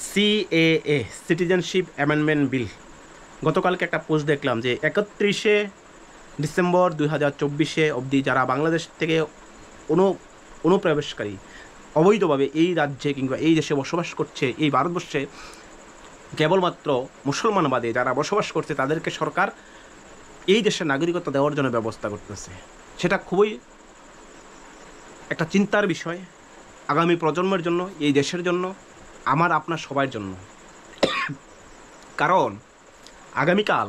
CAA citizenship amendment bill, গতকালকে একটা post দেখলাম যে 31শে ডিসেম্বর 2024 অবধি যারা বাংলাদেশ থেকে অনুপ্রবেশকারী অবৈধভাবে এই রাজ্যে কিংবা এই দেশে বসবাস করছে, এই ভারতবর্ষে কেবলমাত্র মুসলমান বাদে যারা বসবাস করছে তাদেরকে সরকার এই দেশের নাগরিকত্ব দেওয়ার জন্য ব্যবস্থা করতেছে। সেটা খুবই একটা চিন্তার বিষয় আগামী প্রজন্মের জন্য, এই দেশের জন্য, আমার আপনার সবার জন্য। কারণ আগামীকাল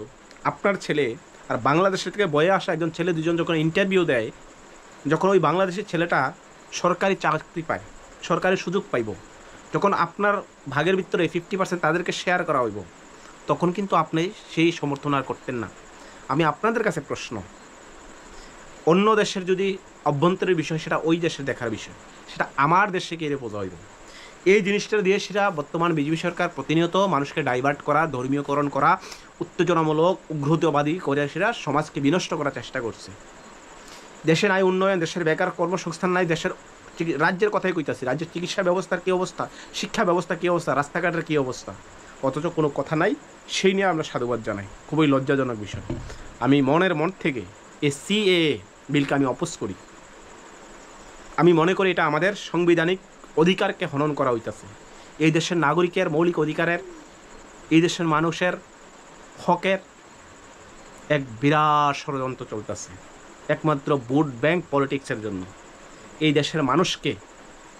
আপনার ছেলে আর বাংলাদেশের থেকে বয়ে আসা একজন ছেলে দুজন যখন ইন্টারভিউ দেয়, যখন ওই বাংলাদেশের ছেলেটা সরকারি চাকরি পায়, সরকারি সুযোগ পাইব, যখন আপনার ভাগের ভিতরে 50% তাদেরকে শেয়ার করা হইব, তখন কিন্তু আপনি সেই সমর্থন আর করতেন না। আমি আপনাদের কাছে প্রশ্ন, অন্য দেশের যদি অভ্যন্তরের বিষয় সেটা ওই দেশের দেখার বিষয়, সেটা আমার দেশে কে বোঝা হইব। এই জিনিসটা দিয়ে সেটা বর্তমান বিজেপি সরকার প্রতিনিয়ত মানুষকে ডাইভার্ট করা, ধর্মীয়করণ করা, উত্তেজনামূলক উগ্রতাবাদী করে সেটা সমাজকে বিনষ্ট করার চেষ্টা করছে। দেশে নাই উন্নয়ন, দেশের বেকার কর্মসংস্থান নাই, দেশের রাজ্যের কথাই কইতাছি, রাজ্যের চিকিৎসা ব্যবস্থার কী অবস্থা, শিক্ষা ব্যবস্থা কী অবস্থা, রাস্তাঘাটের কী অবস্থা, অথচ কোনো কথা নাই। সেই নিয়ে আমরা সাধুবাদ জানাই, খুবই লজ্জাজনক বিষয়। আমি মনের মন থেকে এই সিএএ বিলকে আমি অপোজ করি। আমি মনে করি এটা আমাদের সাংবিধানিক অধিকারকে হনন করা হইতেছে। এই দেশের নাগরিকের মৌলিক অধিকারের, এই দেশের মানুষের হকের এক বিরাট ষড়যন্ত্র চলতেছে, একমাত্র ভোট ব্যাংক পলিটিক্সের জন্য এই দেশের মানুষকে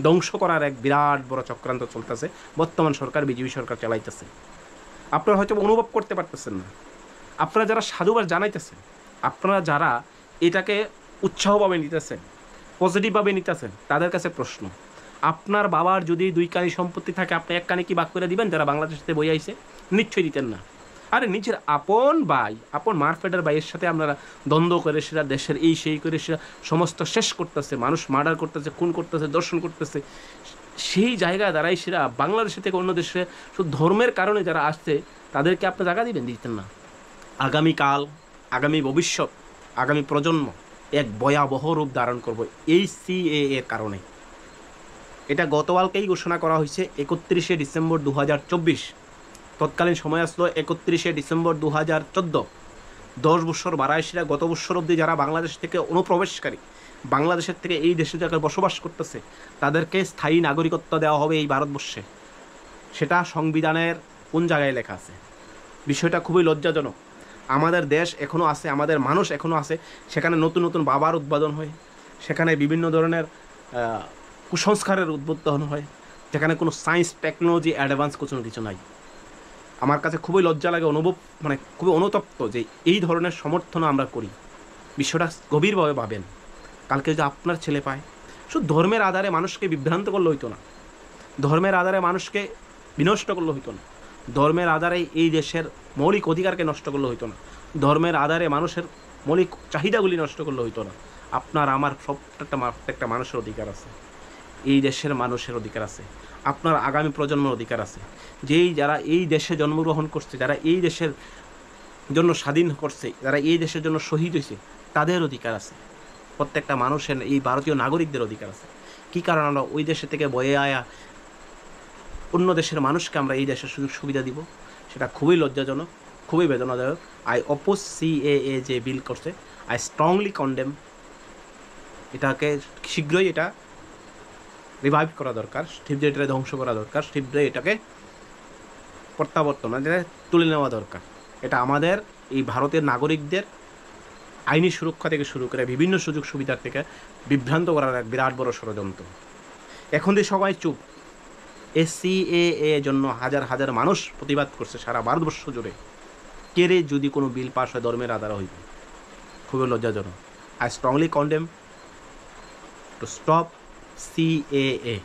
ধ্বংস করার এক বিরাট বড় চক্রান্ত চলতেছে বর্তমান সরকার, বিজেপি সরকার চালাইতেছে। আপনারা হয়তো অনুভব করতে পারতেছেন না। আপনারা যারা সাধুবাদ জানাইতেছেন, আপনারা যারা এটাকে উৎসাহভাবে নিতেছেন, পজিটিভভাবে নিতেছেন, তাদের কাছে প্রশ্ন, আপনার বাবার যদি 2 কানি সম্পত্তি থাকে, আপনি 1 কানি কি ভাগ করে দিবেন যারা বাংলাদেশ থেকে বই আইছে? নিশ্চয়ই দিতেন না। আরে নিজের আপন ভাই, আপন মারফেডার ভাইয়ের সাথে আপনারা দ্বন্দ্ব করে সেটা দেশের এই সেই করে সেটা সমস্ত শেষ করতেছে, মানুষ মার্ডার করতেছে, খুন করতেছে, দর্শন করতেছে। সেই জায়গায় দাঁড়াই সেটা বাংলাদেশ থেকে অন্য দেশে শুধু ধর্মের কারণে যারা আসছে তাদেরকে আপনি জায়গা দিবেন? দিতেন না। আগামীকাল, আগামী ভবিষ্যৎ, আগামী প্রজন্ম এক ভয়াবহ রূপ ধারণ করবে এই সিএএ এর কারণে। এটা গতকালকেই ঘোষণা করা হয়েছে 31শে ডিসেম্বর 2024। তৎকালীন সময় আসলো 31শে ডিসেম্বর 2014। 10 বছর বারাইশিরা গত বছর অবধি যারা বাংলাদেশ থেকে অনুপ্রবেশকারী, বাংলাদেশের থেকে এই দেশে যারা বসবাস করতেছে, তাদেরকে স্থায়ী নাগরিকত্ব দেওয়া হবে এই ভারতবর্ষে। সেটা সংবিধানের কোন জায়গায় লেখা আছে? বিষয়টা খুবই লজ্জাজনক। আমাদের দেশ এখনও আছে, আমাদের মানুষ এখনও আছে, সেখানে নতুন নতুন বাবার উদ্বোধন হয়, সেখানে বিভিন্ন ধরনের কুসংস্কারের উদ্বোধন হয়, যেখানে কোনো সায়েন্স টেকনোলজি অ্যাডভান্স কোনো কিছু নাই। আমার কাছে খুবই লজ্জা লাগে, খুবই অনুতপ্ত যে এই ধরনের সমর্থন আমরা করি। বিষয়টা গভীরভাবে ভাবেন। কালকে যদি আপনার ছেলে পায়, শুধু ধর্মের আধারে মানুষকে বিভ্রান্ত করলে হইতো না, ধর্মের আধারে মানুষকে বিনষ্ট করলে হইতো না, ধর্মের আধারে এই দেশের মৌলিক অধিকারকে নষ্ট করলে হইতো না, ধর্মের আধারে মানুষের মৌলিক চাহিদাগুলি নষ্ট করলে হইতো না। আপনার আমার প্রত্যেকটা মানুষের অধিকার আছে, এই দেশের মানুষের অধিকার আছে, আপনার আগামী প্রজন্মের অধিকার আছে। যারা এই দেশে জন্মগ্রহণ করছে, যারা এই দেশের জন্য স্বাধীন করছে, যারা এই দেশের জন্য শহীদ হয়েছে, তাদের অধিকার আছে। প্রত্যেকটা মানুষের, এই ভারতীয় নাগরিকদের অধিকার আছে। কী কারণ আমরা ওই দেশে থেকে বয়ে আয়া অন্য দেশের মানুষকে আমরা এই দেশের সুযোগ সুবিধা দিব? সেটা খুবই লজ্জাজনক, খুবই বেদনাদায়ক। আই অপোজ সিএএ যে বিল করছে, আই স্ট্রংলি কন্ডেম। এটাকে শীঘ্রই এটা রিভাইভ করা দরকার, শীঘ্রই এটাকে ধ্বংস করা দরকার, শীঘ্রই এটাকে প্রত্যাবর্তন তুলে নেওয়া দরকার। এটা আমাদের এই ভারতের নাগরিকদের আইনি সুরক্ষা থেকে শুরু করে বিভিন্ন সুযোগ সুবিধার থেকে বিভ্রান্ত করার এক বিরাট বড় ষড়যন্ত্র। এখন দিয়ে সবাই চুপ। সিএএ জন্য হাজার হাজার মানুষ প্রতিবাদ করছে সারা ভারতবর্ষ জুড়ে। কেড়ে যদি কোনো বিল পাস হয় ধর্মের আধার হইবে, খুবই লজ্জাজনক। I strongly condemn to stop CAA.